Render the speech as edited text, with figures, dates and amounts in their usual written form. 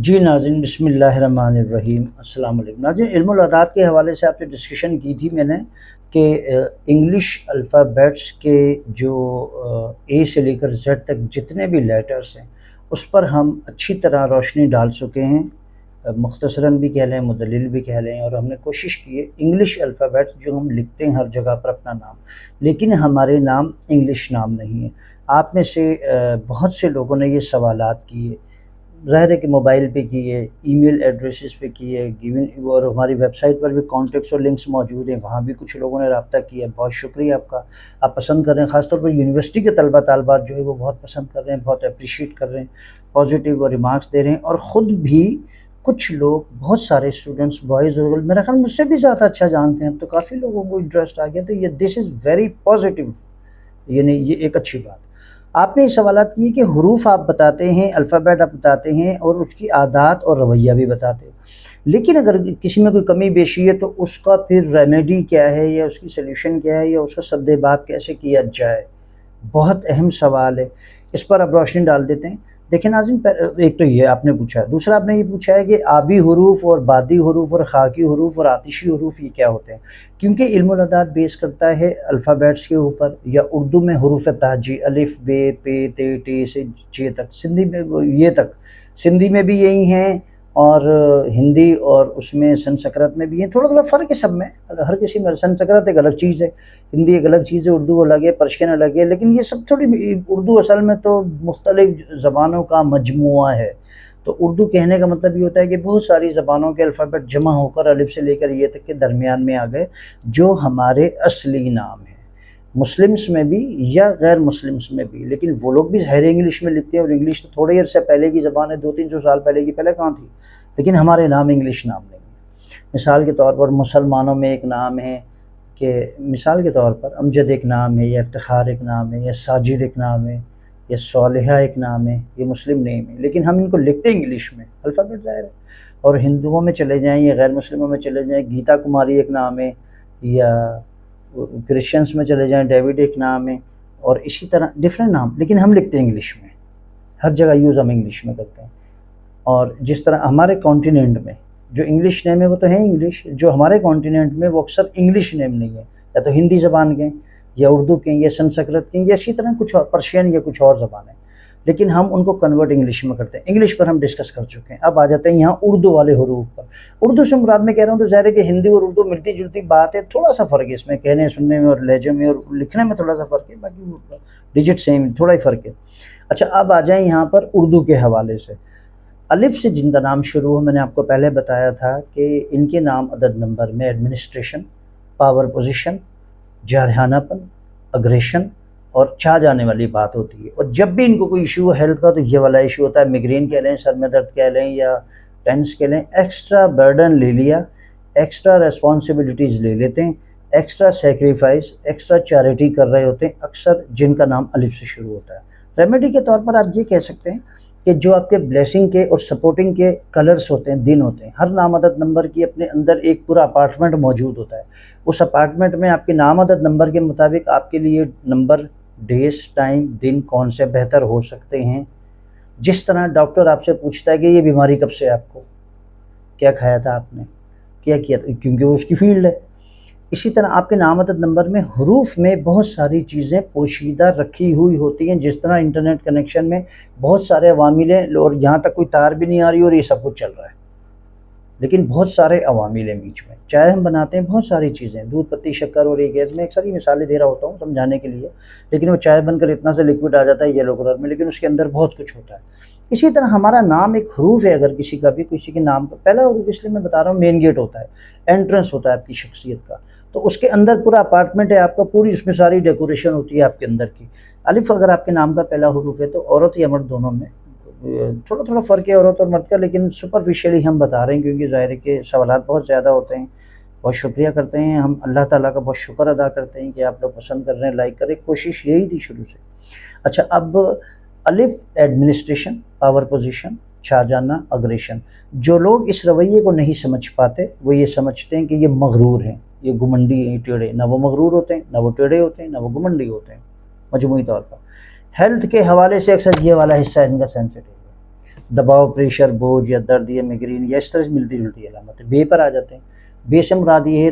جی ناظرین، بسم اللہ الرحمن الرحیم، السلام علیکم ناظرین۔ علم الاداد کے حوالے سے آپ سے ڈسکشن کی تھی میں نے کہ انگلش الفابیٹس کے جو اے سے لے کر زیڈ تک جتنے بھی لیٹرز ہیں اس پر ہم اچھی طرح روشنی ڈال چکے ہیں، مختصراً بھی کہہ لیں، مدلل بھی کہہ لیں، اور ہم نے کوشش کی ہے انگلش الفابیٹس جو ہم لکھتے ہیں ہر جگہ پر اپنا نام، لیکن ہمارے نام انگلش نام نہیں ہیں۔ آپ میں سے بہت سے لوگوں نے یہ سوالات کیے، ظاہر ہے کہ موبائل پہ کیے، ای میل ایڈریسز پہ کیے، اور ہماری ویب سائٹ پر بھی کانٹیکٹس اور لنکس موجود ہیں، وہاں بھی کچھ لوگوں نے رابطہ کیا ہے۔ بہت شکریہ آپ کا، آپ پسند کر رہے ہیں، خاص طور پر یونیورسٹی کے طلبہ طالبات جو ہے وہ بہت پسند کر رہے ہیں، بہت اپریشیٹ کر رہے ہیں، پازیٹیو اور ریمارکس دے رہے ہیں، اور خود بھی کچھ لوگ، بہت سارے اسٹوڈنٹس، بوائز اور میرا خیال مجھ سے بھی زیادہ اچھا جانتے ہیں، تو کافی لوگوں کو انٹرسٹ آ گیا، تو یہ دس از ویری پازیٹیو، یعنی یہ ایک اچھی بات۔ آپ نے یہ سوالات کیے کہ حروف آپ بتاتے ہیں، الفابیٹ آپ بتاتے ہیں، اور اس کی عادات اور رویہ بھی بتاتے ہیں، لیکن اگر کسی میں کوئی کمی بیشی ہے تو اس کا پھر ریمیڈی کیا ہے، یا اس کی سلیوشن کیا ہے، یا اس کا سد باب کیسے کیا جائے، بہت اہم سوال ہے، اس پر اب روشنی ڈال دیتے ہیں۔ دیکھیں ناظرین، ایک تو یہ آپ نے پوچھا ہے، دوسرا آپ نے یہ پوچھا ہے کہ آبی حروف اور بادی حروف اور خاکی حروف اور آتشی حروف یہ کیا ہوتے ہیں، کیونکہ علم الاداد بیس کرتا ہے الفابیٹس کے اوپر، یا اردو میں حروف تہجی الف بے پے تے ٹے سے چے تک، سندھی میں یہ تک، سندھی میں بھی یہی ہیں، اور ہندی اور اس میں سنسکرت میں بھی ہیں، تھوڑا تھوڑا فرق ہے سب میں، ہر کسی میں سنسکرت ایک الگ چیز ہے، ہندی ایک الگ چیز ہے، اردو الگ ہے، پرشین الگ ہے، لیکن یہ سب تھوڑی، اردو اصل میں تو مختلف زبانوں کا مجموعہ ہے، تو اردو کہنے کا مطلب یہ ہوتا ہے کہ بہت ساری زبانوں کے الفابیٹ جمع ہو کر الف سے لے کر یہ تک کے درمیان میں آ گئے، جو ہمارے اصلی نام ہیں، مسلمس میں بھی یا غیر مسلمس میں بھی، لیکن وہ لوگ بھی ظاہر انگلش میں لکھتے ہیں، اور انگلش تو تھوڑے عرصے پہلے کی زبان ہے، 200-300 سال پہلے کی، پہلے کہاں تھی، لیکن ہمارے نام انگلش نام نہیں ہیں۔ مثال کے طور پر مسلمانوں میں ایک نام ہے کہ، مثال کے طور پر امجد ایک نام ہے، یا افتخار ایک نام ہے، یا ساجد ایک نام ہے، یا صالحہ ایک نام ہے، یہ مسلم نیم ہے، لیکن ہم ان کو لکھتے انگلش میں، الفابیٹ ظاہر ہے۔ اور ہندوؤں میں چلے جائیں یا غیر مسلموں میں چلے جائیں، گیتا کماری ایک نام ہے، یا کرسچنس میں چلے جائیں ڈیوڈ ایک نام ہے، اور اسی طرح ڈفرینٹ نام، لیکن ہم لکھتے ہیں انگلش میں، ہر جگہ یوز ہم انگلش میں کرتے ہیں۔ اور جس طرح ہمارے کانٹیننٹ میں جو انگلش نیم ہے وہ تو ہے انگلش، جو ہمارے کانٹیننٹ میں وہ اکثر انگلش نیم نہیں ہے، یا تو ہندی زبان کے، یا اردو کے، یا سنسکرت کے، یا اسی طرح کچھ اور پرشین یا کچھ اور زبانیں، لیکن ہم ان کو کنورٹ انگلش میں کرتے ہیں۔ انگلش پر ہم ڈسکس کر چکے ہیں، اب آ جاتے ہیں یہاں اردو والے حروف پر۔ اردو سے مراد میں کہہ رہا ہوں تو ظاہر ہے کہ ہندی اور اردو ملتی جلتی بات ہے، تھوڑا سا فرق ہے اس میں، کہنے سننے میں اور لہجے میں اور لکھنے میں تھوڑا سا فرق ہے، باقی ڈیجٹ سیم، تھوڑا ہی فرق ہے۔ اچھا، اب آ جائیں یہاں پر اردو کے حوالے سے۔ الف سے جن کا نام شروع ہو، میں نے آپ کو پہلے بتایا تھا کہ ان کے نام عدد نمبر میں ایڈمنسٹریشن، پاور پوزیشن، جارحانہ پن، اگریشن اور چھا جانے والی بات ہوتی ہے، اور جب بھی ان کو کوئی ایشو ہو ہیلتھ کا تو یہ والا ایشو ہوتا ہے، میگرین کہہ لیں، سر میں درد کہہ لیں، یا ٹینس کہہ لیں، ایکسٹرا برڈن لے لیا، ایکسٹرا ریسپانسبلٹیز لے لیتے ہیں، ایکسٹرا سیکریفائس، ایکسٹرا چیریٹی کر رہے ہوتے ہیں، اکثر جن کا نام الف سے شروع ہوتا ہے۔ ریمیڈی کے طور پر آپ یہ کہہ سکتے ہیں کہ جو آپ کے بلیسنگ کے اور سپورٹنگ کے کلرز ہوتے ہیں، دن ہوتے ہیں، ہر نام عدد نمبر کی اپنے اندر ایک پورا اپارٹمنٹ موجود ہوتا ہے، اس اپارٹمنٹ میں آپ کے نام عدد نمبر کے مطابق آپ کے لیے نمبر، ڈیز، ٹائم، دن کون سے بہتر ہو سکتے ہیں۔ جس طرح ڈاکٹر آپ سے پوچھتا ہے کہ یہ بیماری کب سے آپ کو، کیا کھایا تھا آپ نے، کیا کیا تھا، کیونکہ وہ اس کی فیلڈ ہے، اسی طرح آپ کے نام عدد نمبر میں حروف میں بہت ساری چیزیں پوشیدہ رکھی ہوئی ہوتی ہیں، جس طرح انٹرنیٹ کنیکشن میں بہت سارے عوامل ہیں، اور یہاں تک کوئی تار بھی نہیں آ رہی اور یہ سب کچھ چل رہا ہے، لیکن بہت سارے عوامل ہیں بیچ میں۔ چائے ہم بناتے ہیں، بہت ساری چیزیں، دودھ، پتی، شکر اور ایک گیس، میں اکثر ہی مثالیں دے رہا ہوتا ہوں سمجھانے کے لیے، لیکن وہ چائے بن کر اتنا سے لکوڈ آ جاتا ہے یلو کلر میں، لیکن اس کے اندر بہت کچھ ہوتا ہے۔ اسی طرح ہمارا نام ایک حروف ہے، اگر کسی کا بھی، کسی کے نام کا پہلا حروف، اس لیے میں بتا رہا ہوں مین گیٹ ہوتا ہے، انٹرنس ہوتا ہے آپ کی شخصیت کا، تو اس کے اندر پورا اپارٹمنٹ ہے آپ کا، پوری اس میں ساری ڈیکوریشن ہوتی ہے آپ کے اندر کی۔ الف اگر آپ کے نام کا پہلا حروف ہے تو عورت یا مرد دونوں میں تھوڑا تھوڑا فرق ہے عورت اور مرد کا، لیکن سپرفیشلی ہم بتا رہے ہیں کیونکہ ظاہر ہے کہ سوالات بہت زیادہ ہوتے ہیں۔ بہت شکریہ کرتے ہیں ہم، اللہ تعالیٰ کا بہت شکر ادا کرتے ہیں کہ آپ لوگ پسند کر رہے ہیں، لائک کریں، کوشش یہی تھی شروع سے۔ اچھا، اب الف ایڈمنسٹریشن، پاور پوزیشن، چھا جانا، اگریشن، جو لوگ اس رویے کو نہیں سمجھ پاتے وہ یہ سمجھتے ہیں کہ یہ مغرور ہیں، یہ گمنڈی ہیں، ٹیڑھے، نہ وہ مغرور ہوتے ہیں، نہ وہ ٹیڑھے ہوتے ہیں، نہ وہ گمنڈی ہوتے ہیں، مجموعی طور پر۔ ہیلتھ کے حوالے سے اکثر یہ والا حصہ ان کا سینسٹیو ہے، دباؤ، پریشر، بوجھ یا درد یا میگرین یا اس طرح سے ملتی جلتی علامت ہے۔ بے پر آ جاتے ہیں۔ بے سے مراد یہ ہے